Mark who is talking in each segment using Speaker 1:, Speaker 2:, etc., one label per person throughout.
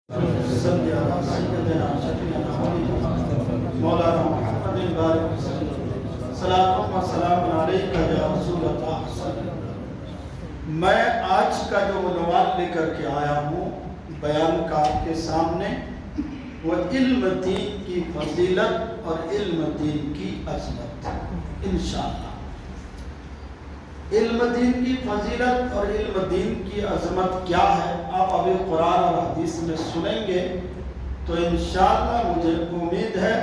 Speaker 1: صلی علی سیدنا شفیعنا مولانا محمد بارک وسلم صلاۃ و سلام علیک یا رسول اللہ۔ میں آج کا جو عنوان لے کر کے آیا ہوں بیان کا آپ کے سامنے، وہ علم دین کی فضیلت اور علم دین کی عظمت انشاءاللہ۔ علم دین کی فضیلت اور علم دین کی عظمت کیا ہے آپ ابھی قرآن اور حدیث میں سنیں گے تو انشاءاللہ مجھے امید ہے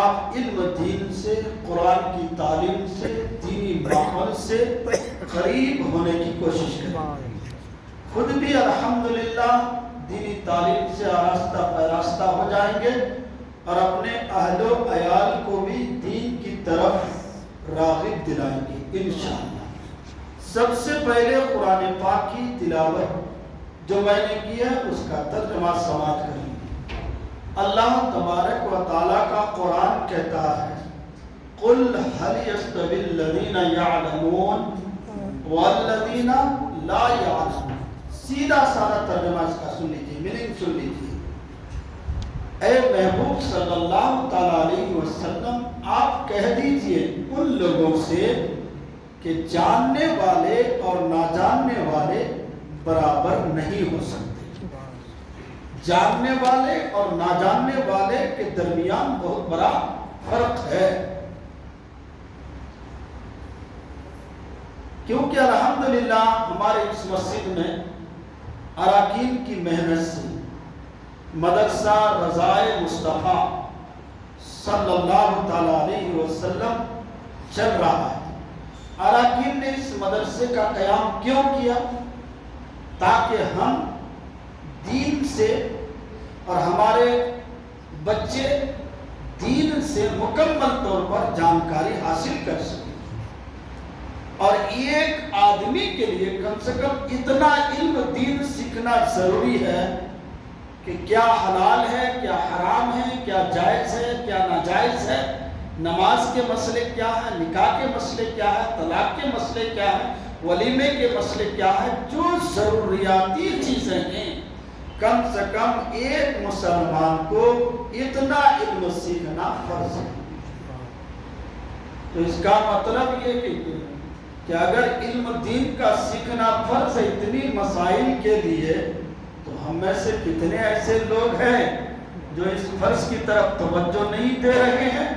Speaker 1: آپ علم دین سے، قرآن کی تعلیم سے، دینی ماحول سے قریب ہونے کی کوشش کریں۔ خود بھی الحمدللہ دینی تعلیم سے آراستہ پیراستہ ہو جائیں گے اور اپنے اہل و عیال کو بھی دین کی طرف راغب دلائیں گے انشاءاللہ۔ سب سے پہلے قرآن پاک کی تلاوت جو میں نے کی ہے اس کا ترجمہ سماعت کریں گے۔ اللہ تبارک و تعالیٰ کا قرآن کہتا ہے قُلْ هَلْ يَسْتَوِي الَّذِينَ يَعْلَمُونَ وَالَّذِينَ لَا يَعْلَمُونَ۔ سیدھا سادہ ترجمہ اس کا سن لیجیے، میننگ سن لیجیے۔ اے محبوب صلی اللہ تعالیٰ علیہ وسلم آپ کہہ دیجئے ان لوگوں سے کہ جاننے والے اور نہ جاننے والے برابر نہیں ہو سکتے۔ جاننے والے اور نہ جاننے والے کے درمیان بہت بڑا فرق ہے، کیونکہ الحمدللہ ہمارے اس مسجد میں اراکین کی محنت سے مدرسہ رضائے مصطفیٰ صلی اللہ تعالیٰ علیہ وسلم چل رہا ہے۔ اراکین نے اس مدرسے کا قیام کیوں کیا؟ تاکہ ہم دین سے اور ہمارے بچے دین سے مکمل طور پر جانکاری حاصل کر سکیں، اور ایک آدمی کے لیے کم سے کم اتنا علم دین سیکھنا ضروری ہے کہ کیا حلال ہے، کیا حرام ہے، کیا جائز ہے، کیا ناجائز ہے، نماز کے مسئلے کیا ہے، نکاح کے مسئلے کیا ہے، طلاق کے مسئلے کیا ہے، ولیمے کے مسئلے کیا ہے۔ جو ضروریاتی چیزیں ہیں کم سے کم ایک مسلمان کو اتنا علم سیکھنا فرض ہے۔ تو اس کا مطلب یہ کہ اگر علم دین کا سیکھنا فرض ہے اتنی مسائل کے لیے، تو ہم میں سے کتنے ایسے لوگ ہیں جو اس فرض کی طرف توجہ نہیں دے رہے ہیں،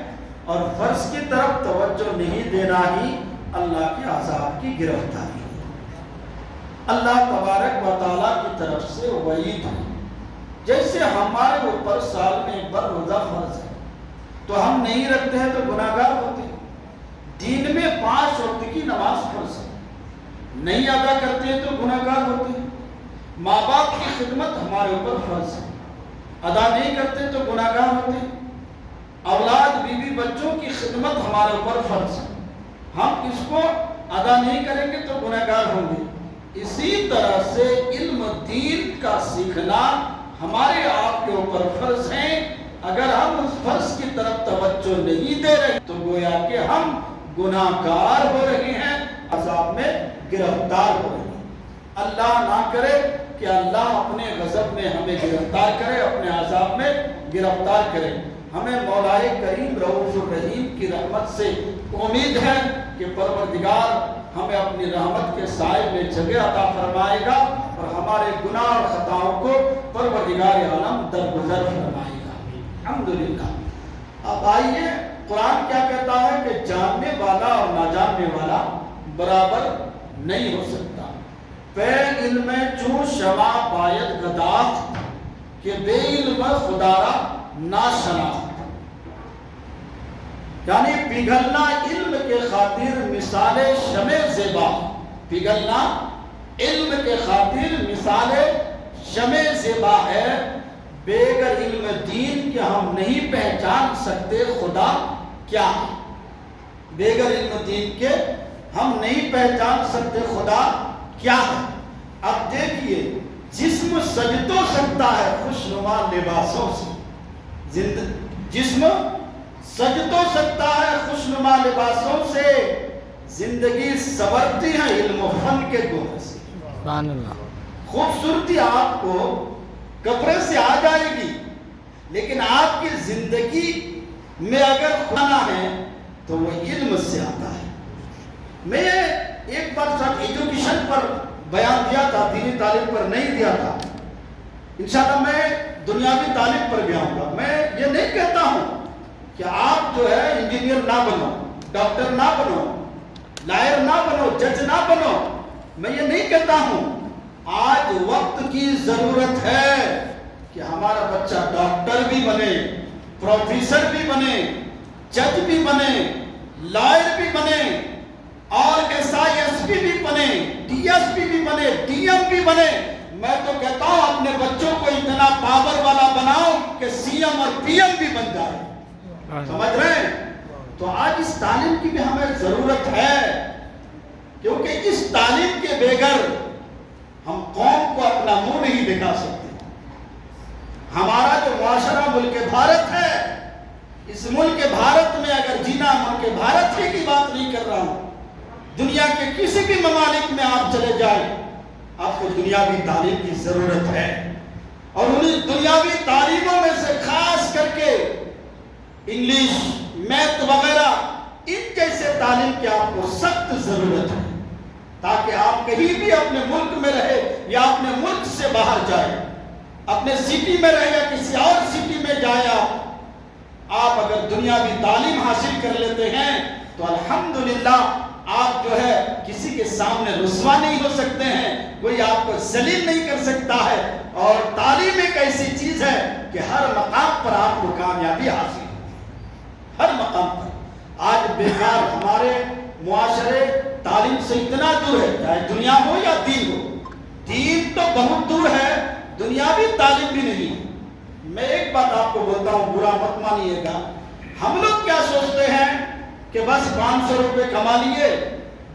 Speaker 1: اور فرض کی طرف توجہ نہیں دینا ہی اللہ کے عذاب کی گرفتاری ہے۔ اللہ تبارک و تعالیٰ کی طرف سے وعید ہے، جیسے ہمارے اوپر سال میں ایک بار روزہ فرض ہے تو ہم نہیں رکھتے ہیں تو گناہگار ہوتے ہیں۔ دین میں 5 وقت کی نماز فرض ہے، نہیں ادا کرتے ہیں تو گناہگار ہوتے ہیں۔ ماں باپ کی خدمت ہمارے اوپر فرض ہے، ادا نہیں کرتے تو گناہگار ہوتے ہیں۔ اولاد بیوی بچوں کی خدمت ہمارے اوپر فرض ہے، ہم اس کو ادا نہیں کریں گے تو گناہگار ہوں گے۔ اسی طرح سے علم دین کا سیکھنا ہمارے آپ کے اوپر فرض ہے۔ اگر ہم اس فرض کی طرف توجہ نہیں دے رہے تو گویا کہ ہم گناہگار ہو رہے ہیں، عذاب میں گرفتار ہو رہے ہیں۔ اللہ نہ کرے کہ اللہ اپنے غضب میں ہمیں گرفتار کرے، اپنے عذاب میں گرفتار کرے۔ ہمیں مولا کریم رؤوف الرحیم کی رحمت سے امید ہے کہ پروردگار ہمیں اپنی رحمت کے سائے میں جگہ عطا فرمائے گا اور ہمارے گناہ اور خطاؤں کو پروردگار عالم درگزر فرمائے گا الحمدللہ۔ اب آئیے قرآن کیا کہتا ہے کہ جاننے والا اور نہ جاننے والا برابر نہیں ہو سکتا۔ بے علم چون شما باید گداخت کہ بے علم خدا را نا شناخت، یعنی پگھلنا علم کے خاطر مثال شمع زیبا، پگھلنا علم کے خاطر مثال شمع زیبا ہے۔ بغیر علم دین کے ہم نہیں پہچان سکتے خدا کیا ہے، بغیر علم دین کے ہم نہیں پہچان سکتے خدا کیا ہے۔ اب دیکھیے جسم سج تو سکتا ہے خوشنما لباسوں سے، جسم سج تو سکتا ہے خوشنما لباسوں سے، زندگی سنورتی ہے علم و فن کے گوہر سے۔ خوبصورتی آپ کو کپڑے سے آ جائے گی، لیکن آپ کی زندگی میں اگر کھانا ہے تو وہ علم سے آتا ہے۔ میں ایک بار صاحب ایجوکیشن پر بیان دیا تھا، دینی تعلیم پر نہیں دیا تھا۔ انشاءاللہ میں دنیاوی تعلیم پر بھی آؤں گا۔ میں یہ نہیں کہتا ہوں کہ آپ جو ہے انجینئر نہ بنو، ڈاکٹر نہ بنو، لائر نہ بنو، جج نہ بنو، میں یہ نہیں کہتا ہوں۔ آج وقت کی ضرورت ہے کہ ہمارا بچہ ڈاکٹر بھی بنے، پروفیسر بھی بنے، جج بھی بنے، لائر بھی بنے، اور SISP بھی بنے، DSP بھی بنے، DM بھی بنے۔ میں تو کہتا ہوں اپنے بچوں کو اتنا پاور والا بناؤ کہ CM اور PM بھی بن جائے۔ سمجھ رہے ہیں؟ تو آج اس تعلیم کی بھی ہمیں ضرورت ہے، کیونکہ اس تعلیم کے بغیر ہم قوم کو اپنا منہ نہیں دکھا سکتے۔ ہمارا جو معاشرہ ملک بھارت ہے، اس ملک بھارت میں اگر جینا، ملک بھارت ہی کی بات نہیں کر رہا ہوں، دنیا کے کسی بھی ممالک میں آپ چلے جائیں، آپ کو دنیاوی تعلیم کی ضرورت ہے۔ اور انہیں دنیاوی تعلیموں میں سے خاص کر کے انگلش، میتھ وغیرہ، ان جیسے تعلیم کی آپ کو سخت ضرورت ہے، تاکہ آپ کہیں بھی اپنے ملک میں رہے یا اپنے ملک سے باہر جائے، اپنے سٹی میں رہے یا کسی اور سٹی میں جائے، آپ اگر دنیاوی تعلیم حاصل کر لیتے ہیں تو الحمدللہ آپ جو ہے کسی کے سامنے رسوا نہیں ہو سکتے ہیں، کوئی آپ کو ذلیل نہیں کر سکتا ہے۔ اور تعلیم ایک ایسی چیز ہے کہ ہر مقام پر آپ کو کامیابی حاصل ہے، ہر مقام پر۔ آج بیکار ہمارے معاشرے تعلیم سے اتنا دور ہے، چاہے دنیا ہو یا دین ہو۔ دین تو بہت دور ہے، دنیاوی تعلیم بھی نہیں۔ میں ایک بات آپ کو بولتا ہوں، برا مت مانیے گا۔ ہم لوگ کیا سوچتے ہیں کہ بس 500 روپے کما لیے،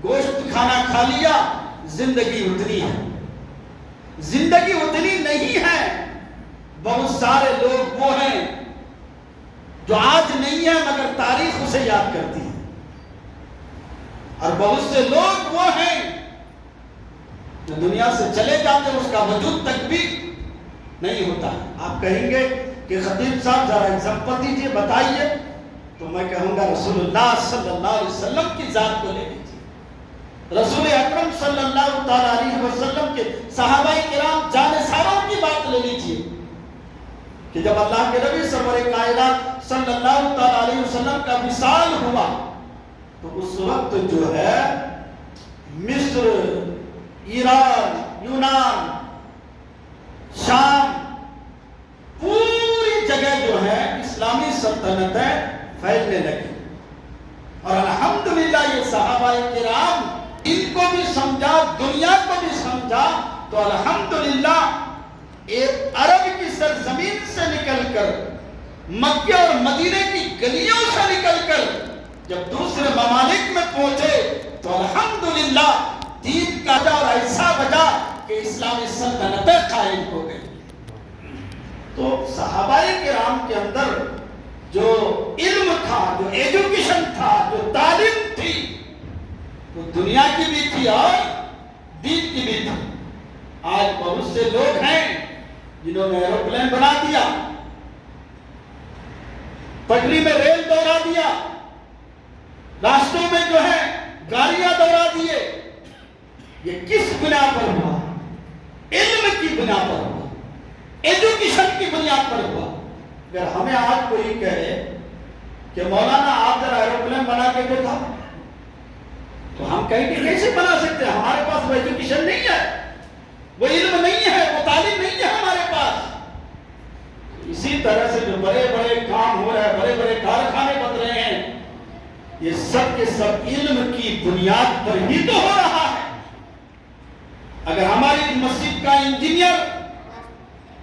Speaker 1: گوشت کھانا کھا لیا، زندگی اتنی ہے۔ زندگی اتنی نہیں ہے۔ بہت سارے لوگ وہ ہیں جو آج نہیں ہے مگر تاریخ اسے یاد کرتی ہے، اور بہت سے لوگ وہ ہیں جو دنیا سے چلے جاتے ہیں، اس کا وجود تک بھی نہیں ہوتا۔ آپ کہیں گے کہ خطیب صاحب ذرا ایگزامپل دیجئے، بتائیے، تو میں کہوں گا رسول اللہ صلی اللہ علیہ وسلم کی ذات کو لے لیجیے۔ رسول اکرم صلی اللہ تعالیٰ علیہ وسلم کے صحابہ کرام جانثاروں کی بات لے لیجیے کہ جب اللہ کے نبی سرور کائنات صلی اللہ تعالیٰ علیہ وسلم کا وصال ہوا تو اس وقت جو ہے مصر، ایران، یونان، شام، پوری جگہ جو ہے اسلامی سلطنتیں پھیلنے لگی، اور الحمدللہ یہ صحابہ کرام ان کو بھی سمجھا، دنیا کو بھی سمجھا، تو الحمدللہ ایک عرب کی سرزمین سے نکل کر، مکہ اور مدینے کی گلیوں سے نکل کر جب دوسرے ممالک میں پہنچے تو الحمدللہ دین کا اور ایسا بجا کہ اسلامی سلطنتیں قائم ہو گئی۔ تو صحابہ کرام کے اندر جو علم تھا، جو ایجوکیشن تھا، جو تعلیم تھی، وہ دنیا کی بھی تھی اور دین کی بھی تھی۔ آج بہت سے لوگ ہیں جنہوں نے ایروپلین بنا دیا، پٹری میں ریل دوڑا دیا، راستوں میں جو ہے گاڑیاں دوڑا دیے۔ یہ کس بنا پر ہوا؟ علم کی بنا پر ہوا، ایجوکیشن کی بنیاد پر ہوا۔ اگر ہمیں آج کوئی کہے کہ مولانا آپ ذرا ایروپلین بنا کے دیکھا، تو ہم کہیں کہ کیسے بنا سکتے ہیں؟ ہمارے پاس وہ ایجوکیشن نہیں ہے، وہ علم نہیں ہے، وہ تعلیم نہیں ہے ہمارے پاس۔ اسی طرح سے جو بڑے بڑے کام ہو رہے ہیں، بڑے بڑے کارخانے بن رہے ہیں، یہ سب کے سب علم کی بنیاد پر ہی تو ہو رہا ہے۔ اگر ہماری مسجد کا انجینئر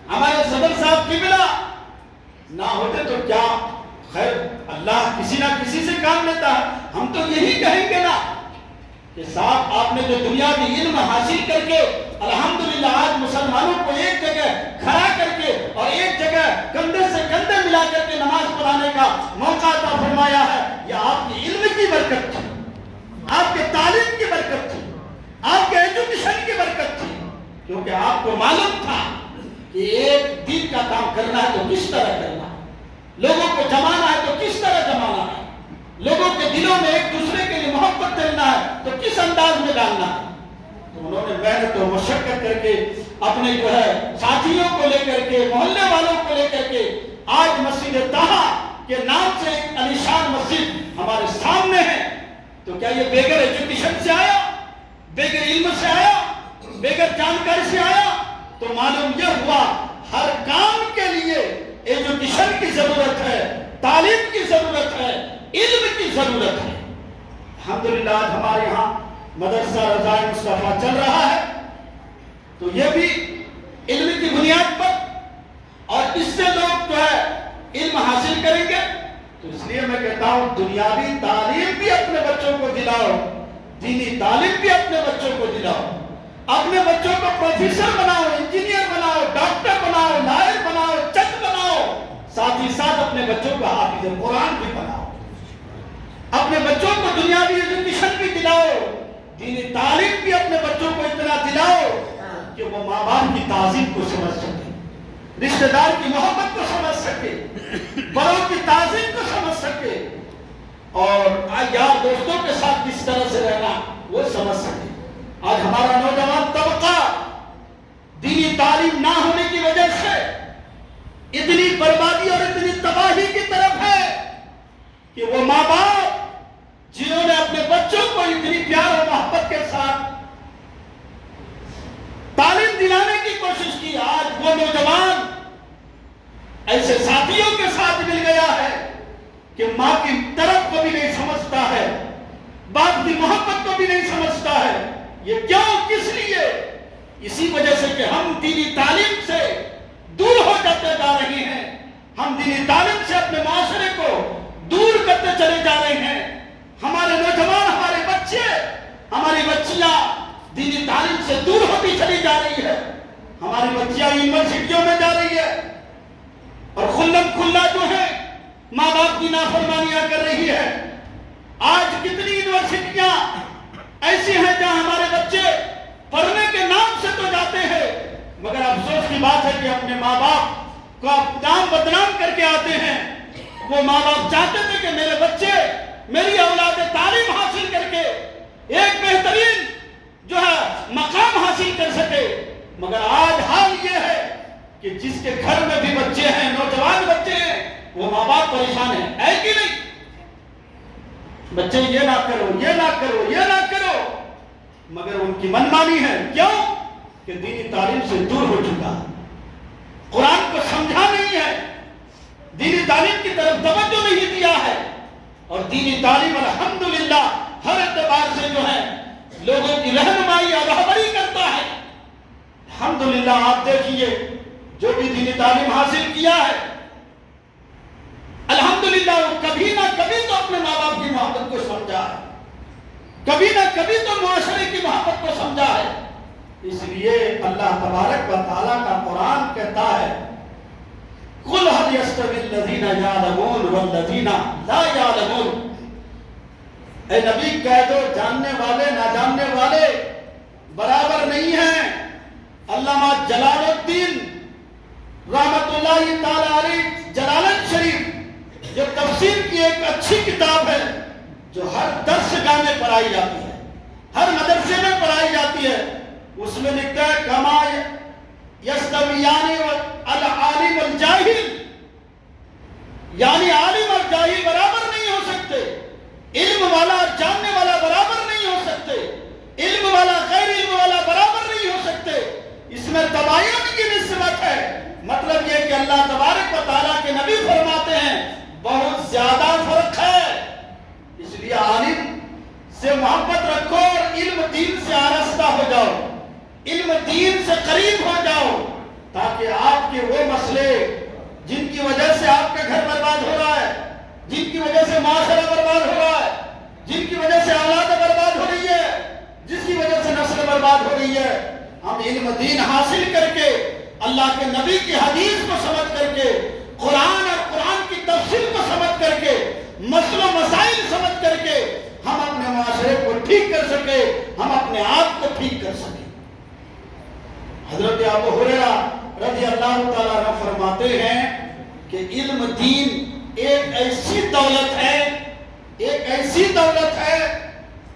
Speaker 1: ہمارے صدر صاحب کی بلا نہ ہوتے تو کیا؟ خیر، اللہ کسی نہ کسی سے کام لیتا ہے۔ ہم تو یہی کہیں گے نا کہ صاحب آپ نے جو دنیاوی علم حاصل کر کے الحمدللہ آج مسلمانوں کو ایک جگہ کھڑا کر کے اور ایک جگہ کندھے سے کندھے ملا کر کے نماز پڑھانے کا موقع عطا فرمایا ہے، یہ آپ کی علم کی برکت تھی، آپ کے تعلیم کی برکت تھی، آپ کے ایجوکیشن کی برکت تھی، کیونکہ آپ کو معلوم تھا کہ کہ ایک دین کا کام کرنا ہے تو کس طرح کرنا ہے، لوگوں کو جمانا ہے تو کس طرح جمانا ہے، لوگوں کے دلوں میں ایک دوسرے کے لیے محبت ڈالنا ہے تو کس انداز میں ڈالنا ہے۔ تو انہوں نے محنت و مشقت کر کے اپنے جو ہے ساتھیوں کو لے کر کے، محلے والوں کو لے کر کے آج مسجد طہا کے نام سے ایک عالیشان مسجد ہمارے سامنے ہے۔ تو کیا یہ بغیر ایجوکیشن سے آیا، بغیر علم سے آیا، بغیر جانکاری سے آیا؟ تو معلوم یہ ہوا ہر کام کے لیے ایجوکیشن کی ضرورت ہے، تعلیم کی ضرورت ہے، علم کی ضرورت ہے۔ الحمدللہ آج ہمارے یہاں مدرسہ رضائے مصطفیٰ چل رہا ہے، تو یہ بھی علم کی بنیاد پر، اور اس سے لوگ جو ہے علم حاصل کریں گے۔ تو اس لیے میں کہتا ہوں دنیاوی تعلیم بھی اپنے بچوں کو دلاؤ، دینی تعلیم بھی اپنے بچوں کو دلاؤ، اپنے بچوں کو پروفیسر بناؤ، انجینئر بناؤ، ڈاکٹر بناؤ، لائر بناؤ، جج بناؤ، ساتھ ہی ساتھ اپنے بچوں کو حافظ قرآن بھی بناؤ، اپنے بچوں کو دنیاوی ایجوکیشن بھی دلاؤ، دینی تعلیم بھی اپنے بچوں کو اتنا دلاؤ کہ وہ ماں باپ کی تعظیم کو سمجھ سکے، رشتہ دار کی محبت کو سمجھ سکے، بڑوں کی تعظیم کو سمجھ سکے، اور یار دوستوں کے ساتھ کس طرح سے رہنا وہ سمجھ سکے۔ آج ہمارا نوجوان طبقہ دینی تعلیم نہ ہونے کی وجہ سے اتنی بربادی اور اتنی تباہی کی طرف ہے کہ وہ ماں باپ جنہوں نے اپنے بچوں کو اتنی پیار اور محبت کے ساتھ تعلیم دلانے کی کوشش کی، آج وہ نوجوان ایسے ساتھیوں کے ساتھ مل گیا ہے کہ ماں کی طرف کو بھی نہیں سمجھتا ہے، باپ کی محبت کو بھی نہیں سمجھتا ہے۔ یہ کیوں، کس لیے؟ اسی وجہ سے کہ ہم دینی تعلیم سے دور ہو جاتے جا رہے ہیں، ہم دینی تعلیم سے اپنے معاشرے کو دور کرتے چلے جا رہے ہیں۔ ہمارے نوجوان، ہمارے بچے، ہماری بچیاں دینی تعلیم سے دور ہوتی چلی جا رہی ہے، ہماری بچیاں یونیورسٹیوں میں جا رہی ہے اور کھلم کھلا جو ہے ماں باپ کی نافرمانیاں کر رہی ہے۔ آج کتنی یونیورسٹیاں ایسی ہیں جہاں ہمارے بچے پڑھنے کے نام سے تو جاتے ہیں، مگر افسوس کی بات ہے کہ اپنے ماں باپ کو نام بدنام کر کے آتے ہیں۔ وہ ماں باپ چاہتے تھے کہ میرے بچے، میری اولاد تعلیم حاصل کر کے ایک بہترین جو ہے مقام حاصل کر سکے، مگر آج حال یہ ہے کہ جس کے گھر میں بھی بچے ہیں، نوجوان بچے ہیں، وہ ماں باپ پریشان ہیں، ہے کہ نہیں؟ بچے یہ نہ کرو، یہ نہ کرو، یہ نہ کرو، مگر ان کی منمانی ہے۔ کیوں؟ کہ دینی تعلیم سے دور ہو چکا ہے، قرآن کو سمجھا نہیں ہے، دینی تعلیم کی طرف توجہ نہیں دیا ہے، اور دینی تعلیم الحمدللہ ہر اعتبار سے جو ہے لوگوں کی رہنمائی اور رہبری کرتا ہے۔ الحمدللہ آپ دیکھیے جو بھی دینی تعلیم حاصل کیا ہے، الحمدللہ وہ کبھی نہ کبھی تو اپنے ماں باپ کی محبت کو سمجھا ہے، کبھی نہ کبھی تو معاشرے کی محبت کو سمجھا ہے۔ اس لیے اللہ تبارک و تعالیٰ کا قرآن کہتا ہے قُلْ هَلْ يَسْتَوِي الَّذِينَ يَعْلَمُونَ وَالَّذِينَ لَا يَعْلَمُونَ، اے نبی کہہ دو جاننے والے نہ جاننے والے برابر نہیں ہیں۔ علامہ جلال الدین رحمت اللہ تعالی علیہ جلالت شریف جو تفسیر کی ایک اچھی کتاب ہے، جو ہر درس گاہ میں پڑھائی جاتی ہے، ہر مدرسے میں پڑھائی جاتی ہے، اس میں لکھتا ہے کما یستویان العالم والجاہل، یعنی عالم اور جاہل برابر نہیں ہو سکتے، علم والا اور جاننے والا برابر نہیں ہو سکتے، علم والا غیر علم والا برابر نہیں ہو سکتے، اس میں تباین کی نسبت ہے۔ مطلب یہ کہ اللہ تبارک و تعالیٰ کے نبی فرماتے ہیں بہت زیادہ فرق ہے، اس لیے عالم سے محبت رکھو اور علم دین سے آراستہ ہو جاؤ، علم دین سے قریب ہو جاؤ، تاکہ آپ کے وہ مسئلے جن کی وجہ سے آپ کا گھر برباد ہو رہا ہے، جن کی وجہ سے معاشرہ برباد ہو رہا ہے، جن کی وجہ سے اولاد برباد ہو رہی ہے، جس کی وجہ سے نسل برباد ہو رہی ہے، ہم علم دین حاصل کر کے اللہ کے نبی کی حدیث کو سمجھ کر کے، قرآن اور قرآن کی تفسیر کو سمجھ کر کے، مسئلہ مسائل سمجھ کر کے ہم اپنے معاشرے کو ٹھیک کر سکے، ہم اپنے آپ کو ٹھیک کر سکیں۔ حضرت ابو ہریرہ رضی اللہ فرماتے ہیں کہ علم دین ایک ایسی دولت ہے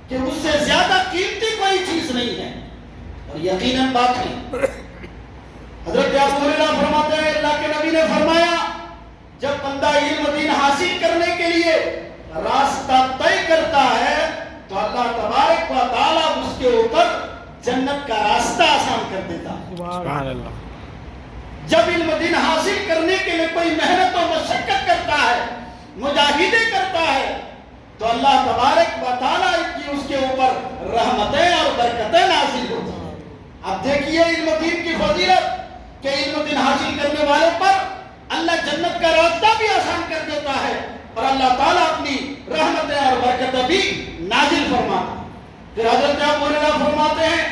Speaker 1: کہ اس سے زیادہ قیمتی کوئی چیز نہیں ہے، اور یقیناً بات ہے۔ حضرت ابو ہریرہ فرماتے ہیں اللہ کے نبی نے فرمایا جب بندہ علم دین حاصل کرنے کے لیے راستہ طے کرتا ہے تو اللہ تبارک و تعالیٰ اس کے اوپر جنت کا راستہ آسان کر دیتا ہے۔
Speaker 2: سبحان اللہ۔
Speaker 1: جب علم دین حاصل کرنے کے لیے کوئی محنت و مشقت کرتا ہے، مجاہدے کرتا ہے، تو اللہ تبارک و تعالیٰ کی اس کے اوپر رحمتیں اور برکتیں نازل ہوتی ہیں۔ اب دیکھیے علم دین کی فضیلت کہ علم دین حاصل کرنے والے پر اللہ جنت کا راستہ بھی آسان کر دیتا ہے، اور اللہ تعالیٰ اپنی رحمتیں اور برکتیں بھی نازل فرماتا ہے۔ پھر حضرت ابو ہریرہ فرماتے ہیں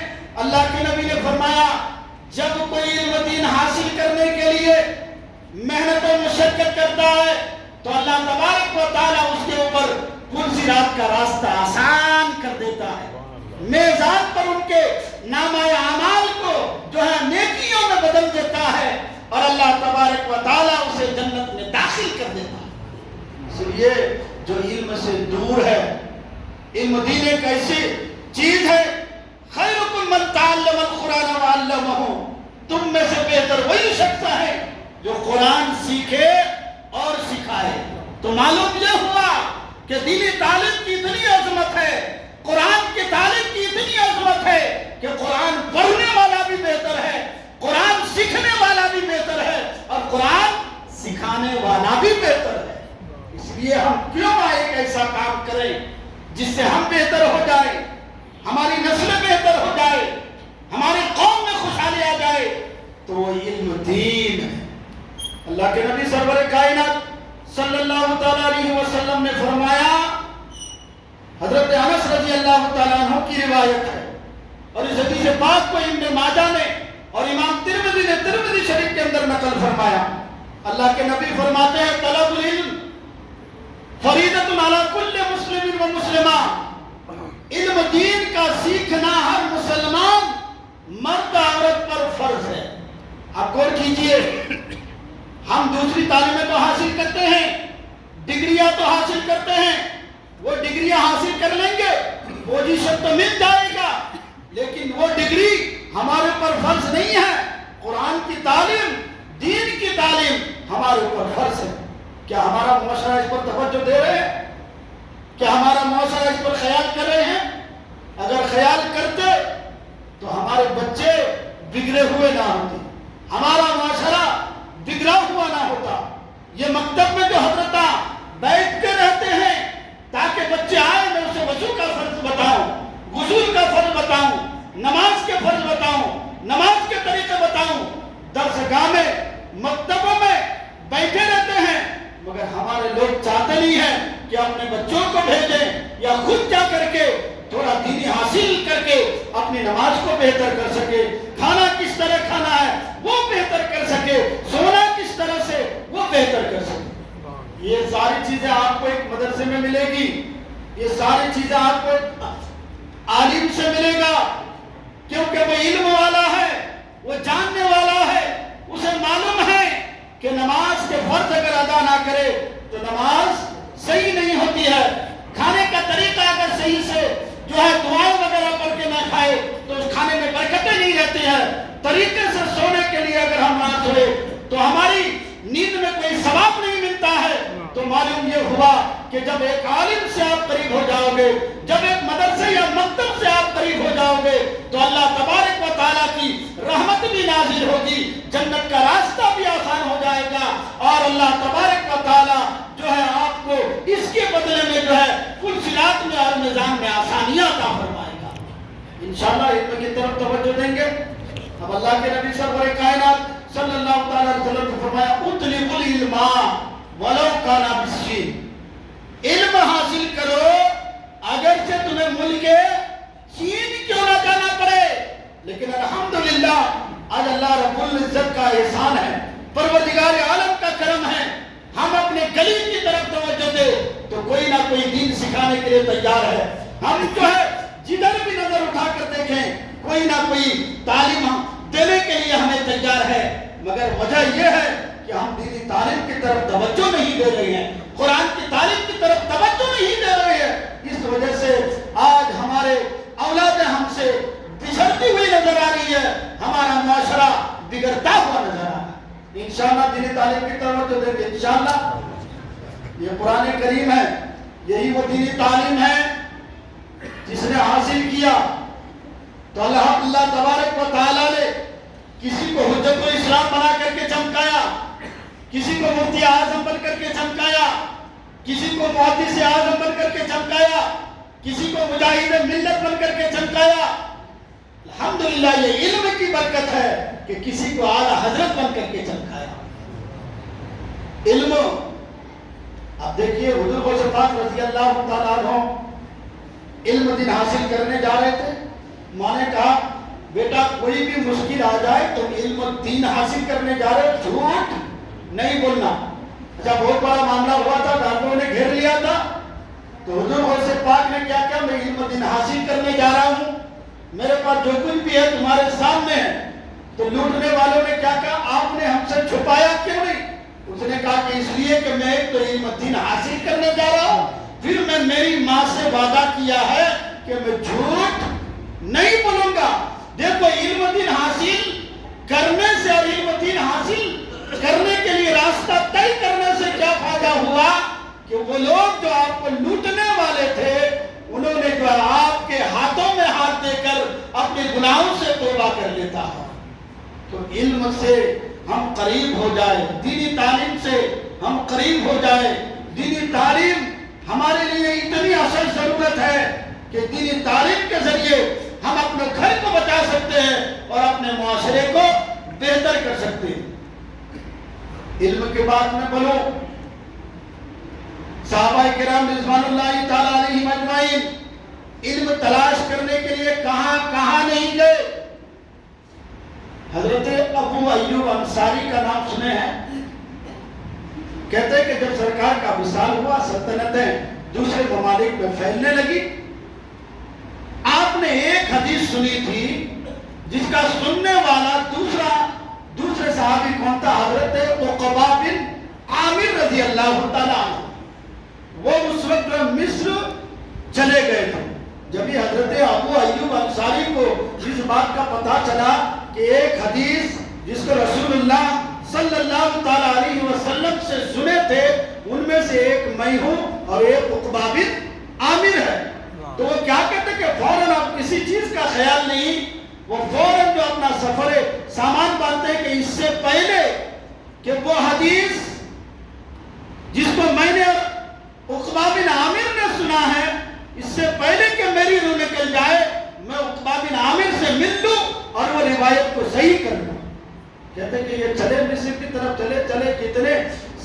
Speaker 1: اللہ کے نبی نے فرمایا جب کوئی علم دین حاصل کرنے کے لیے محنت و مشقت کرتا ہے تو اللہ تبارک و تعالیٰ اس کے اوپر پل صراط کا راستہ آسان کر دیتا ہے، میزان پر ان کے نامہ اعمال کو جو ہے نیکیوں میں بدل دیتا ہے، اور اللہ تبارک و تعالیٰ اسے جنت میں داخل کر دیتا ہے۔ اس لیے جو علم سے دور ہے، علم دین ایک ایسی چیز ہے، خیرکم من تعلم القرآن وعلمہ، تم میں سے بہتر وہی شخص ہے جو قرآن سیکھے اور سکھائے۔ تو معلوم یہ ہوا کہ دینی تعلیم کی اتنی عظمت ہے، قرآن کی تعلیم کی اتنی عظمت ہے کہ قرآن پڑھنے والا بھی بہتر ہے، قرآن سیکھنے والا بھی بہتر ہے، اور قرآن سکھانے والا بھی بہتر ہے۔ اس لیے ہم کیوں نہ ایک ایسا کام کریں جس سے ہم بہتر ہو جائیں، ہماری نسل بہتر ہو جائے، ہماری قوم میں خوشحالی آ جائے، تو وہ علم دین ہے۔ اللہ کے نبی سرور کائنات صلی اللہ تعالیٰ علیہ وسلم نے فرمایا، حضرت انس رضی اللہ تعالیٰ عنہ کی روایت ہے، اور اس حدیث پاک کو ابن ماجہ نے اور امام ترمذی نے ترمذی شریف کے اندر نقل فرمایا۔ اللہ کے نبی فرماتے ہیں طلب العلم فریضۃ علی کل مسلم و مسلمہ، علم دین کا سیکھنا ہر مسلمان مرد عورت پر فرض ہے۔ آپ غور کیجئے، ہم دوسری تعلیمیں تو حاصل کرتے ہیں، ڈگریاں تو حاصل کرتے ہیں، وہ ڈگریاں حاصل کر لیں گے، پوزیشن تو مل جائے گا، لیکن وہ ڈگری ہمارے پر فرض نہیں ہے۔ قرآن کی تعلیم، دین کی تعلیم ہمارے اوپر فرض ہے۔ کیا ہمارا معاشرہ اس پر توجہ دے رہے ہیں؟ کیا ہمارا معاشرہ اس پر خیال کر رہے ہیں؟ اگر خیال کرتے تو ہمارے بچے بگڑے ہوئے نہ ہوتے، ہمارا معاشرہ بگڑا ہوا نہ ہوتا۔ یہ مکتب میں جو حضرتاں بیٹھ کے رہتے ہیں تاکہ بچے آئے، میں اسے وضو کا فرض بتاؤں، غسل کا فرض بتاؤں، نماز کے فرض بتاؤں، نماز کے طریقے بتاؤں، درس گاہ میں مکتبوں میں بیٹھے رہتے ہیں، مگر ہمارے لوگ چاہتے نہیں ہیں کہ اپنے بچوں کو بھیجیں یا خود جا کر کے تھوڑا دینی حاصل کر کے اپنی نماز کو بہتر کر سکے، کھانا کس طرح کھانا ہے وہ بہتر کر سکے، سونا کس طرح سے وہ بہتر کر سکے۔ یہ ساری چیزیں آپ کو ایک مدرسے میں ملے گی، یہ ساری چیزیں آپ کو عالم سے ملے گا، کیونکہ وہ علم والا ہے، وہ جاننے والا ہے، اسے معلوم ہے کہ نماز کے فرض اگر ادا نہ کرے تو نماز صحیح نہیں ہوتی ہے، کھانے کا طریقہ اگر صحیح سے جو ہے دعائیں وغیرہ پڑھ کے نہ کھائے تو اس کھانے میں برکتیں نہیں رہتی ہیں، طریقے سے سونے کے لیے اگر ہم نہ سوئے تو ہماری نیند میں کوئی ثواب نہیں ملتا ہے۔ تو معلوم یہ ہوا کہ جب ایک عالم سے آپ قریب ہو جاؤ گے، جب ایک مدرسے یا مکتب سے آپ قریب ہو جاؤ گے تو اللہ تبارک و تعالیٰ کی رحمت بھی نازل ہوگی، جنت کا راستہ بھی آسان ہو جائے گا، اور اللہ تبارک و تعالیٰ جو ہے آپ کو اس کے بدلے میں جو ہے کل صراط میں اور نظام میں آسانیاں عطا فرمائے گا۔ انشاءاللہ علم کی طرف توجہ دیں گے۔ اب اللہ کے نبی سرور کائنات صلی اللہ تعالیٰ علیہ وسلم نے فرمایا اطلبوا العلم ولو کان بالصین، علم حاصل کرو اگرچہ تمہیں ملک چین کیوں نہ جانا پڑے، لیکن الحمدللہ آج اللہ رب العزت کا احسان ہے، پروردگار عالم کا کرم ہے، ہم اپنے گلی کی طرف توجہ دے تو کوئی نہ کوئی دین سکھانے کے لیے تیار ہے۔ ہم جو ہے جدھر بھی نظر اٹھا کر دیکھیں کوئی نہ کوئی تعلیم دینے کے لیے ہمیں تیار ہے، مگر وجہ یہ ہے کہ کہ ہم دینی تعلیم کی طرف توجہ نہیں دے رہے ہیں، قرآن کی تعلیم کی طرف توجہ نہیں دے رہے ہیں. اس وجہ سے آج ہمارے اولاد ہم سے بچھڑتی ہوئی نظر آ رہی ہے، ہمارا معاشرہ بگڑتا ہوا نظر آ رہا ہے. انشاءاللہ دینی تعلیم کی طرف توجہ دیں گے انشاءاللہ. یہ قرآن کریم ہے، یہی وہ دینی تعلیم ہے جس نے حاصل کیا تو اللہ تبارک و تعالیٰ نے کسی کو حجت الاسلام بنا کر کے چمکایا، کسی کو مفتی اعظم بن کر کے چمکایا، کسی کو محدث اعظم بن کر کے چمکایا، کسی کو مجاہد ملت بن کر کے چمکایا. الحمدللہ یہ علم کی برکت ہے کہ کسی کو اعلیٰ حضرت بن کر کے چمکایا. علم اب دیکھیے حضور غوث پاک رضی اللہ تعالیٰ عنہ علم دین حاصل کرنے جا رہے تھے. ماں نے کہا بیٹا کوئی بھی مشکل آ جائے تو علم دین حاصل کرنے جا رہے، جھوٹ نہیں بولنا. اچھا بہت بڑا معاملہ ہوا تھا، ڈاکٹروں نے گھیر لیا تھا، تو حضور غوث پاک نے کیا کیا، میں علم دین حاصل کرنے جا رہا ہوں، میرے پاس جو کچھ بھی ہے تمہارے سامنے ہے. تو لوٹنے والوں نے کیا کہا، آپ نے ہم سے چھپایا کیوں نہیں؟ اس نے کہا کہ اس لیے کہ میں ایک تو علم دین حاصل کرنے جا رہا ہوں، پھر میں میری ماں سے وعدہ کیا ہے کہ میں جھوٹ نہیں بولوں گا. دیکھو علم دین حاصل کرنے سے اور علم دین حاصل کرنے کے لیے راستہ طے کرنے سے کیا فائدہ ہوا کہ وہ لوگ جو آپ کو لوٹنے والے تھے انہوں نے جو آپ کے ہاتھوں میں ہاتھ دے کر اپنے گناہوں سے توبہ کر لیتا ہے. تو علم سے ہم قریب ہو جائے، دینی تعلیم سے ہم قریب ہو جائے. دینی تعلیم ہمارے لیے اتنی اصل ضرورت ہے کہ دینی تعلیم کے ذریعے ہم اپنے گھر کو بچا سکتے ہیں اور اپنے معاشرے کو بہتر کر سکتے ہیں. علم کے بعد میں بولوں، صحابہ کرام رضوان اللہ تعالیٰ علیہم اجمعین علم تلاش کرنے کے لیے کہاں کہاں نہیں گئے. حضرت ابو ایوب انصاری کا نام سنے ہیں؟ کہتے ہیں کہ جب سرکار کا وصال ہوا، سلطنتیں دوسرے ممالک میں پھیلنے لگی، آپ نے ایک حدیث سنی تھی جس کا سننے والا دوسرے صحابی کون تھا؟ حضرت عقبہ بن عامر رضی اللہ تعالیٰ عنہ. وہ اس وقت مصر چلے گئے تھے. جب یہ حضرت ابو ایوب انصاری کو جس بات کا پتہ چلا کہ ایک حدیث جس کو رسول اللہ صلی اللہ تعالیٰ علیہ وسلم سے سنے تھے ان میں سے ایک میں ہوں اور ایک عقبہ بن عامر ہے، تو وہ کیا کہتے کہ فوراً اب کسی چیز کا خیال نہیں، وہ فوراً جو اپنا سفر سامان باندھتے ہیں کہ اس سے پہلے کہ وہ حدیث جس کو میں نے عقبہ بن عامر نے سنا ہے، اس سے پہلے کہ میری روح نکل جائے میں عقبہ بن عامر سے مل لوں اور وہ روایت کو صحیح کر لوں. کہتے ہیں کہ یہ چلے مصر کی طرف چلے کتنے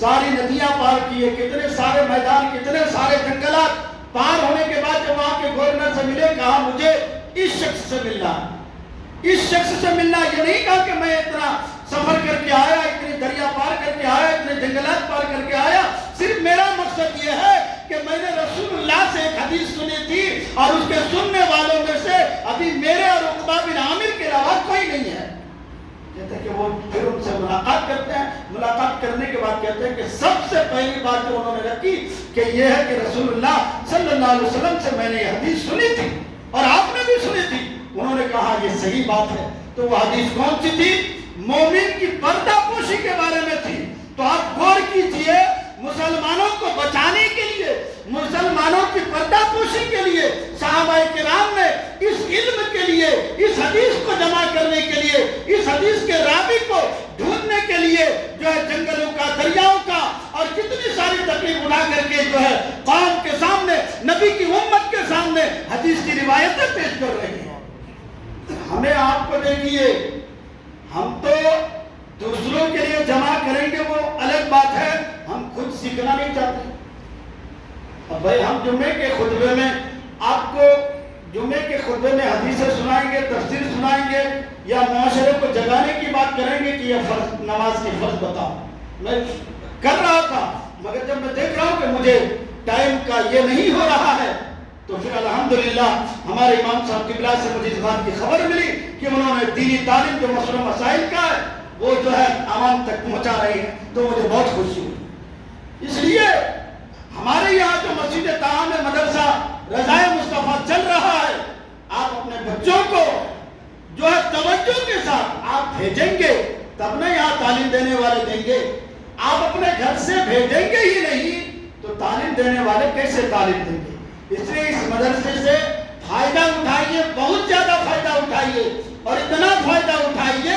Speaker 1: ساری ندیاں پار کیے، کتنے سارے میدان، کتنے سارے جنگلات پار ہونے کے بعد جب وہاں کے گورنر سے ملے، کہا مجھے اس شخص سے ملنا. اس شخص سے ملنا یہ نہیں کہا کہ میں اتنا سفر کر کے آیا، اتنی دریا پار کر کے آیا، اتنے جنگلات پار کر کے آیا، صرف میرا مقصد یہ ہے کہ میں نے رسول اللہ سے ایک حدیث سنی تھی اور اس کے سننے والوں میں سے ابھی میرے اور عقبہ بن عامر کے علاوہ کوئی نہیں ہے. کہتے ہیں کہ وہ پھر ان سے ملاقات کرتے ہیں. ملاقات کرنے کے بعد کہتے ہیں کہ سب سے پہلی بات جو انہوں نے رکھی کہ یہ ہے کہ رسول اللہ صلی اللہ علیہ وسلم سے میں نے یہ حدیث سنی تھی اور آپ نے بھی سنی تھی. انہوں نے کہا یہ صحیح بات ہے. تو وہ حدیث کون سی تھی؟ مومن کی پردہ پوشی کے بارے میں تھی. تو آپ غور کیجئے، مسلمانوں کو بچانے کے لیے، مسلمانوں کی پردہ پوشی کے لیے صحابہ کرام نے اس علم کے لیے، اس حدیث کو جمع کرنے کے لیے، اس حدیث کے راوی کو ڈھونڈنے کے لیے جو ہے جنگلوں کا، دریاؤں کا اور کتنی ساری تکلیف اٹھا کر کے جو ہے قوم کے سامنے، نبی کی امت کے سامنے حدیث کی روایتیں پیش کر رہے ہیں. ہمیں آپ کو دیکھیے، ہم تو دوسروں کے لیے جمع کریں گے وہ الگ بات ہے، ہم خود سیکھنا نہیں چاہتے. اب بھائی ہم جمعے کے خطبے میں آپ کو جمعے کے خطبے میں حدیثیں سنائیں گے، تفسیر سنائیں گے یا معاشرے کو جگانے کی بات کریں گے کہ یہ فرض نماز کی فرض بتاؤ. میں کر رہا تھا مگر جب میں دیکھ رہا ہوں کہ مجھے ٹائم کا یہ نہیں ہو رہا ہے تو پھر الحمدللہ ہمارے امام صاحب قبلہ سے مجھے اس بات کی خبر ملی کہ انہوں نے دینی تعلیم جو مسئلہ مسائل کا ہے وہ جو ہے عوام تک پہنچا رہے ہیں، تو مجھے بہت خوشی ہوئی۔ اس لیے ہمارے یہاں جو مسجد تعام مدرسہ رضائے مصطفیٰ چل رہا ہے، آپ اپنے بچوں کو جو ہے توجہ کے ساتھ آپ بھیجیں گے تب نہ یہاں تعلیم دینے والے دیں گے۔ آپ اپنے گھر سے بھیجیں گے ہی نہیں تو تعلیم دینے والے کیسے تعلیم دیں گے؟ اس لیے اس مدرسے سے فائدہ اٹھائیے، بہت زیادہ فائدہ اٹھائیے، اور اتنا فائدہ اٹھائیے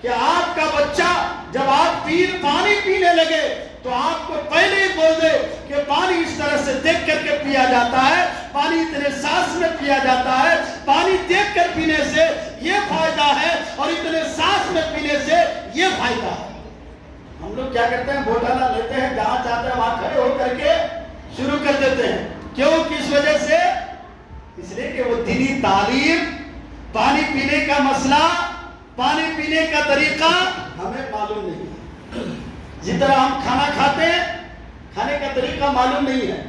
Speaker 1: کہ آپ کا بچہ جب آپ پانی پینے لگے تو آپ کو پہلے ہی بول دے کہ پانی اس طرح سے دیکھ کر کے پیا جاتا ہے، پانی اتنے سانس میں پیا جاتا ہے، پانی دیکھ کر پینے سے یہ فائدہ ہے اور اتنے سانس میں پینے سے یہ فائدہ ہے۔ ہم لوگ کیا کرتے ہیں، بوٹالا لیتے ہیں، جہاں چاہتے ہیں وہاں کھڑے ہو کر کے شروع کر دیتے ہیں۔ کیوں؟ کس وجہ سے؟ اس لیے کہ وہ دینی تعلیم، پانی پینے کا مسئلہ، پانی پینے کا طریقہ ہمیں معلوم نہیں ہے۔ جس طرح ہم کھانا کھاتے ہیں، کھانے کا طریقہ معلوم نہیں ہے۔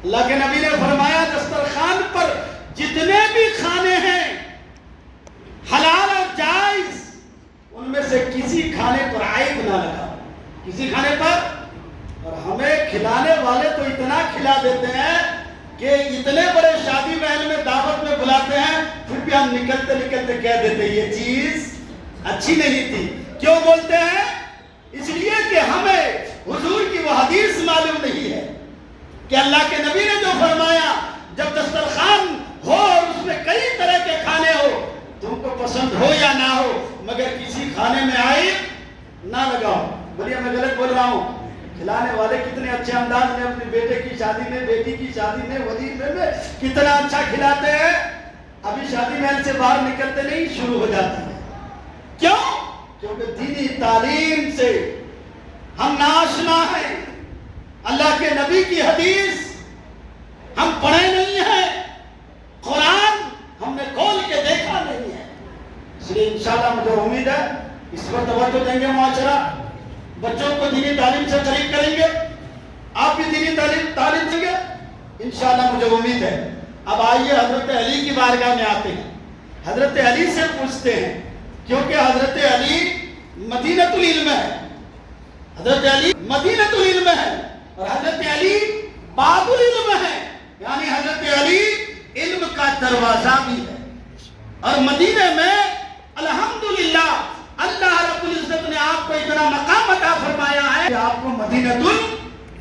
Speaker 1: اللہ کے نبی نے فرمایا دسترخوان پر جتنے بھی کھانے ہیں حلال اور جائز، ان میں سے کسی کھانے پر عیب نہ لگا، کسی کھانے پر۔ اور ہمیں کھلانے والے تو اتنا کھلا دیتے ہیں کہ اتنے بڑے شادی محل میں دعوت میں بلاتے ہیں، پھر بھی ہم نکلتے نکلتے کہہ دیتے یہ چیز اچھی نہیں تھی۔ کیوں بولتے ہیں؟ اس لیے کہ ہمیں حضور کی وہ حدیث معلوم نہیں ہے کہ اللہ کے نبی نے جو فرمایا جب دسترخوان ہو اور اس میں کئی طرح کے کھانے ہو، تم کو پسند ہو یا نہ ہو، مگر کسی کھانے میں عیب نہ لگاؤ۔ بولیے میں غلط بول رہا ہوں؟ کھلانے والے کتنے اچھے انداز میں اپنے بیٹے کی شادی میں، بیٹی کی شادی میں، ولیمے میں کتنا اچھا کھلاتے ہیں، ابھی شادی محل سے باہر نکلتے نہیں شروع ہو جاتے ہیں۔ کیوں؟ کیونکہ دینی تعلیم سے ہم ناآشنا ہیں، اللہ کے نبی کی حدیث ہم پڑھے نہیں ہیں، قرآن ہم نے کھول کے دیکھا نہیں ہے۔ اس لیے انشاءاللہ مجھے امید ہے اس پر توجہ دیں گے، معاشرہ بچوں کو دینی تعلیم سے قریب کریں گے، آپ بھی دینی تعلیم دیں گے انشاءاللہ، مجھے امید ہے۔ اب آئیے حضرت علی کی بارگاہ میں آتے ہیں، حضرت علی سے پوچھتے ہیں، کیونکہ حضرت علی مدینۃ العلم ہے، حضرت علی مدینۃ العلم ہے، اور حضرت علی باب العلم ہے، یعنی حضرت علی علم کا دروازہ بھی ہے۔ اور مدینہ میں الحمدللہ اللہ رب العزت نے آپ کو اتنا مقام عطا فرمایا ہے کہ آپ کو مدینۃ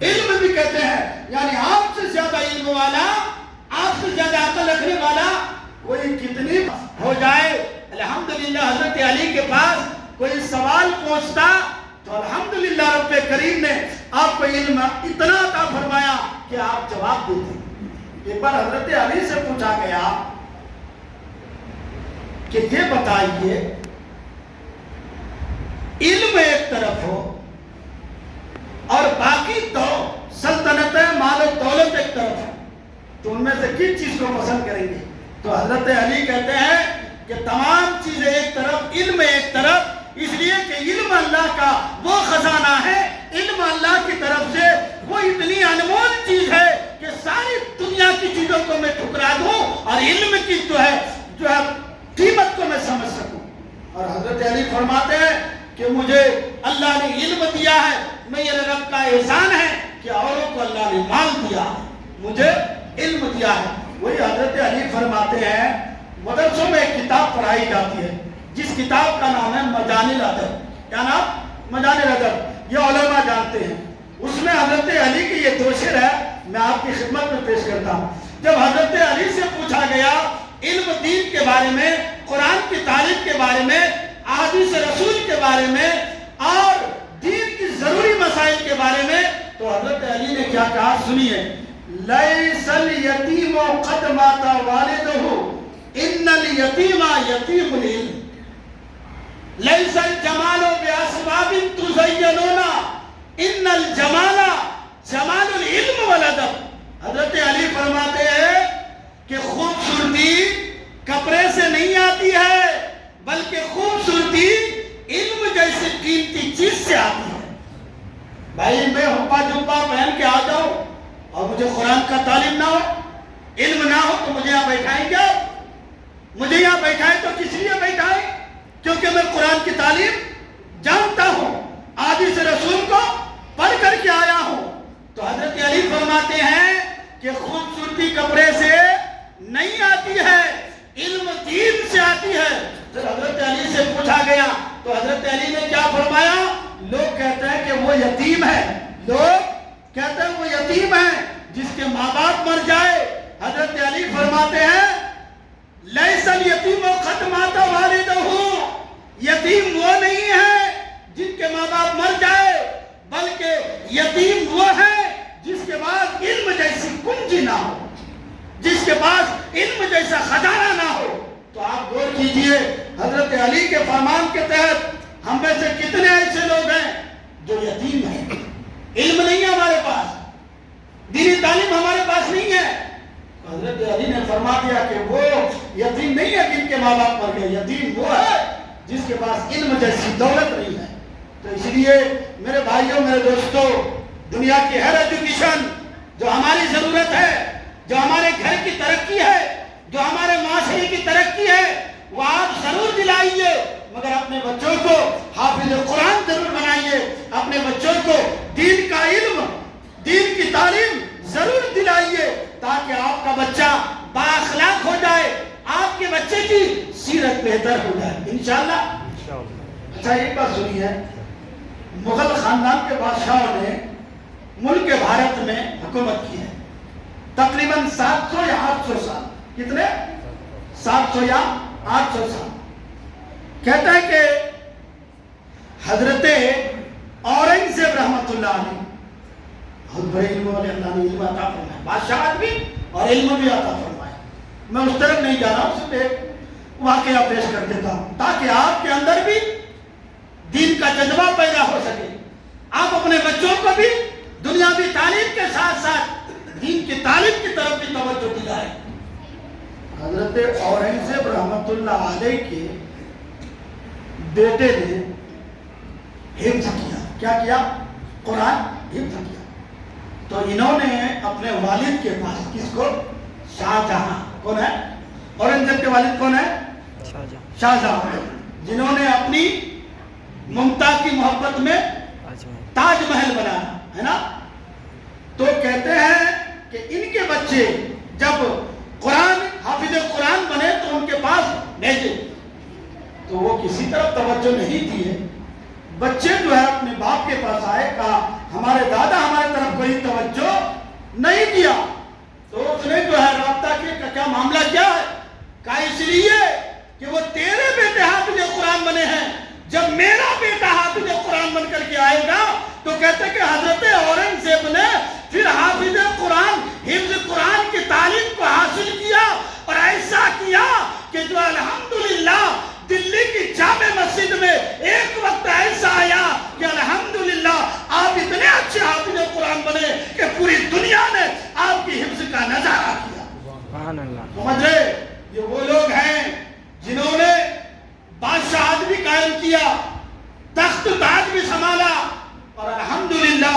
Speaker 1: العلم بھی کہتے ہیں، یعنی آپ سے زیادہ علم والا، آپ سے زیادہ عقل رکھنے والا کوئی کتنی ہو جائے، الحمدللہ حضرت علی کے پاس کوئی سوال پوچھتا تو الحمدللہ رب کریم نے آپ کو علم اتنا عطا فرمایا کہ آپ جواب دیتے۔ ایک بار حضرت علی سے پوچھا گیا کہ یہ بتائیے علم ایک طرف ہو اور باقی تو سلطنت مال و دولت ایک طرف ہے، تو ان میں سے کس چیز کو پسند کریں گے؟ تو حضرت علی کہتے ہیں کہ تمام چیزیں ایک طرف، علم ایک طرف، اس لیے کہ علم اللہ کا وہ خزانہ ہے، علم اللہ کی طرف سے وہ اتنی انمول چیز ہے کہ ساری دنیا کی چیزوں کو میں ٹھکرا دوں اور علم کی جو ہے قیمت کو میں سمجھ سکوں۔ اور حضرت علی فرماتے ہیں کہ مجھے اللہ نے علم دیا ہے، میرے رب کا احسان ہے کہ اوروں کو اللہ نے مال دیا ہے، مجھے علم دیا ہے۔ وہی حضرت علی فرماتے ہیں مدرسوں میں ایک کتاب پڑھائی جاتی ہے جس کتاب کا نام ہے مجان الادب۔ کیا نام؟ مجان الادب، یہ علماء جانتے ہیں۔ اس میں حضرت علی کی یہ دو شعر ہے، میں آپ کی خدمت میں پیش کرتا ہوں۔ جب حضرت علی سے پوچھا گیا علم دین کے بارے میں، قرآن کی تعلیم کے بارے میں، احادیث رسول کے بارے میں اور دین کی ضروری مسائل کے بارے میں، تو حضرت علی نے کیا کہا سنیے، لیس الیتیم قد مات والدہ ان الیتیم یتیم العلم لیس الجمال باسباب تزینون ان الجمال جمال العلم والادب۔ حضرت علی فرماتے ہیں کہ خوبصورتی کپڑے سے نہیں آتی ہے، بلکہ خوبصورتی علم جیسی قیمتی چیز سے آتی ہے۔ بھائی میں ہپا جبا پہن کے آ جاؤں اور مجھے قرآن کا تعلیم نہ ہو، علم نہ ہو، تو مجھے یہاں بیٹھائیں کیا؟ مجھے یہاں بیٹھائیں تو کس لیے بیٹھائیں؟ کیونکہ میں قرآن کی تعلیم جانتا ہوں، حدیث رسول کو پڑھ کر کے آیا ہوں۔ تو حضرت علی فرماتے ہیں کہ خوبصورتی کپڑے سے نہیں آتی ہے، علم دین سے آتی ہے۔ جب حضرت علی سے پوچھا گیا تو حضرت علی نے کیا فرمایا؟ لوگ کہتے ہیں کہ وہ یتیم ہے، لوگ کہتے ہیں وہ یتیم ہے جس کے ماں باپ مر جائے۔ حضرت علی فرماتے ہیں لیس الیتیم قد مات والدہ، یتیم وہ نہیں ہے جن کے ماں باپ مر جائے، بلکہ یتیم وہ ہے جس کے پاس علم جیسی کنجی نہ ہو، جس کے پاس علم جیسا خزانہ نہ ہو۔ تو آپ غور کیجئے، حضرت علی کے فرمان کے تحت ہم میں سے کتنے ایسے لوگ ہیں جو یتیم ہیں، علم نہیں ہے ہمارے پاس، دینی تعلیم ہمارے پاس نہیں ہے۔ حضرت علی نے فرما دیا کہ وہ یتیم نہیں ہے جن کے ماں باپ مر گئے، یتیم وہ ہے جس کے پاس علم جیسی دولت نہیں ہے۔ تو اس لیے میرے بھائیوں، میرے دوستوں، دنیا کی ہر ایجوکیشن جو ہماری ضرورت ہے، جو ہمارے گھر کی ترقی ہے، جو ہمارے معاشرے کی ترقی ہے، وہ آپ ضرور دلائیے، مگر اپنے بچوں کو حافظ قرآن ضرور بنائیے، اپنے بچوں کو دین کا علم، دین کی تعلیم ضرور دلائیے، تاکہ آپ کا بچہ بااخلاق ہو جائے، آپ کے بچے کی سیرت بہتر ہو جائے انشاءاللہ۔ اچھا ایک بات سنی ہے، مغل خاندان کے بادشاہوں نے ملک بھارت میں حکومت کی ہے تقریباً 700 یا 800 سال۔ کتنے؟ 700 یا 800 سال۔ کہتا ہے کہ حضرت اورنگزیب رحمت اللہ علیہ، بہت بڑے علم والے، اللہ نے علم عطا فرمایا، بادشاہت بھی اور علم بھی عطا فرمایا۔ میں اس طرف نہیں جا رہا ہوں، صرف ایک واقعہ پیش کر دیتا ہوں تاکہ آپ کے اندر بھی دین کا جذبہ پیدا ہو سکے، آپ اپنے بچوں کو بھی دنیاوی تعلیم کے ساتھ ساتھ دین کی تعلیم کی طرف بھی توجہ دلائیں۔ حضرت اورنگزیب رحمت اللہ علیہ کے بیٹے نے حفظ کیا کیا؟ قرآن حفظ کیا۔ تو انہوں نے اپنے والد کے پاس، کس کو؟ شاہجہاں۔ کون ہے؟ اورنگزیب کے والد کون ہے؟ شاہجہاں، جنہوں نے اپنی ممتاز کی محبت میں تاج محل بنایا ہے نا۔ تو کہتے ہیں کہ ان کے بچے جب قرآن حافظ قرآن بنے تو ان کے پاس بھیجے، تو وہ کسی طرف توجہ نہیں دیے۔ بچے جو ہے اپنے باپ کے پاس آئے، کہا ہمارے دادا ہمارے طرف کوئی توجہ نہیں دیا۔ تو اس نے جو ہے رابطہ کیا، کیا معاملہ کیا ہے؟ کہا اس لیے کہ وہ تیرے بیٹے حافظ قرآن بنے ہیں، جب میرا بیٹا حافظ قرآن بن کر کے آئے گا تو کہتے کہ حضرت اورنگزیب نے پھر حافظ قرآن، حفظ قرآن کی تعلیم کو حاصل کیا، اور ایسا کیا کہ جو الحمدللہ دلی کی جامع مسجد میں ایک وقت ایسا آیا کہ الحمدللہ آپ اتنے اچھے حافظ قرآن بنے کہ پوری دنیا نے آپ کی حفظ کا نظارہ کیا۔ سبحان اللہ۔ سمجھ رہے؟ یہ وہ لوگ ہیں جنہوں نے بادشاہت بھی قائم کیا، تخت تاج بھی سنبھالا، اور الحمدللہ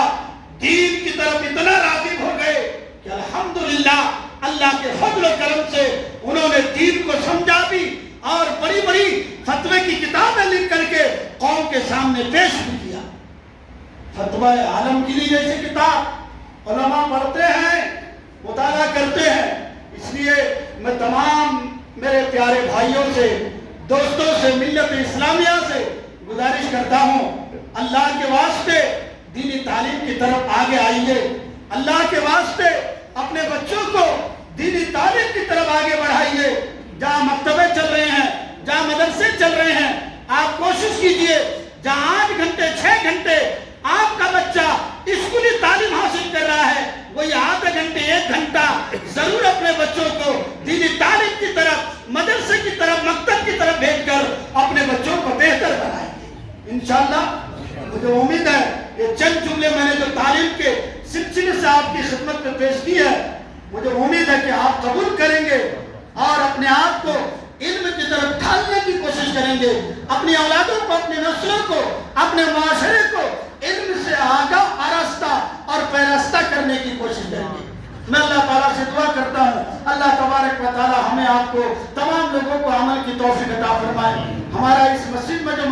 Speaker 1: دین کی طرف اتنا راغب ہو گئے کہ الحمدللہ اللہ کے فضل و کرم سے انہوں نے دین کو سمجھا بھی، اور بڑی بڑی فتوے کی کتابیں لکھ کر کے قوم کے سامنے پیش بھی کیا۔ فتویٰ عالمگیری جیسی کتاب علماء پڑھتے ہیں، مطالعہ کرتے ہیں۔ اس لیے میں تمام میرے پیارے بھائیوں سے، دوستوں سے، ملت اسلامیہ سے گزارش کرتا ہوں، اللہ کے واسطے دینی تعلیم کی طرف آگے آئیے، اللہ کے واسطے اپنے بچوں کو دینی تعلیم کی طرف آگے بڑھائیے۔ جہاں مکتبے چل رہے ہیں، جہاں مدرسے چل رہے ہیں، آپ کوشش کیجئے جہاں 8 گھنٹے 6 گھنٹے آپ کا بچہ اسکولی تعلیم حاصل کر رہا ہے، وہی آدھے گھنٹے 1 گھنٹہ ضرور اپنے بچوں کو دینی تعلیم کی طرف، مدرسے کی طرف، مکتب کی طرف بھیج کر اپنے بچوں کو بہتر بنائیں گے انشاءاللہ۔ مجھے امید ہے یہ چند جملے میں نے جو تعلیم کے سلسلے سے آپ کی خدمت میں پیش کی ہے، مجھے امید ہے کہ آپ قبول کریں گے اور اپنے آپ کو علم کی طرف ڈھالنے کی کوشش کریں گے، اپنی اولادوں کو، اپنی نسلوں کو، اپنے معاشرے کو علم سے آگاہ آراستہ اور پیراستہ کرنے کی کوشش کریں گے۔ میں اللہ تعالیٰ سے دعا کرتا ہوں، اللہ تبارک و تعالیٰ ہمیں آپ کو تمام لوگوں کو عمل کی توفیق عطا فرمائے۔ ہمارا اس مسجد میں جو